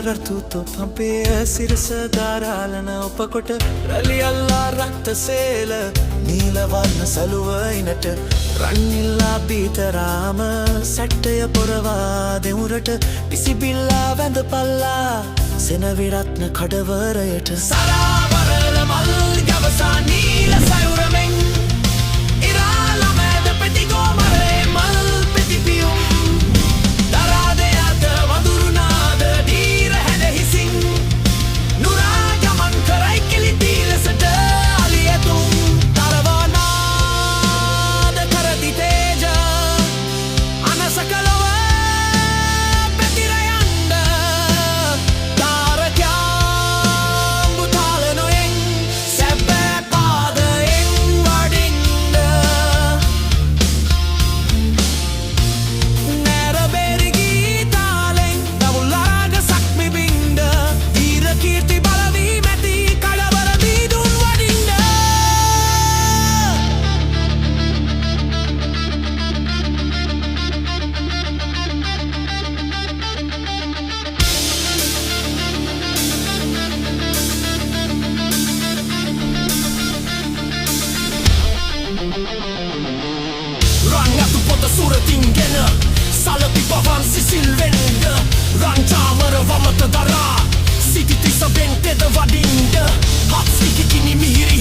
රතුතො පම්පය සිරස ධාරාලන උපකොට රලියල්ලා රක්තසේල නීලවන්න සලුවයිනට රන්නිල්ලා පීතරාම සැට්ටය පොරවා දෙවුරට පිසිබිල්ලා වැඳ පල්ලා සෙනවිරත්න කඩවරයට සරාවරල මල් ගවසා නීල සයුරමෙන් ඉරාලමෑද පෙතිගෝමරේ මල් පෙතිපියුම් දරාදයාත වඳුරුනාද දීර හැඩහිසින් නුරා ගමන් කරයි කිලිදී ලෙසට අලියතුම් තරවනාද කරදි තේජ අනසකලොව පැතිරයන්ද තාරකයාම්බු තාලනොයෙන් සැබෑ පාදයෙන් වඩින්ද නැරබෙරිගී තාලෙන් දවුල්ලාග සක්මිබින්ද දීර කීර්ති බලවී මැති කඩවර දීදුන් වඩින්ද රංගතු පොත සුරතින්ගෙන සලපි පවන් සිසිල්වෙන්ද රංචාමර වමත දරා සිටිතිස බෙන්තෙද වඩින්ද හත්සිකි කිනි මිහිරි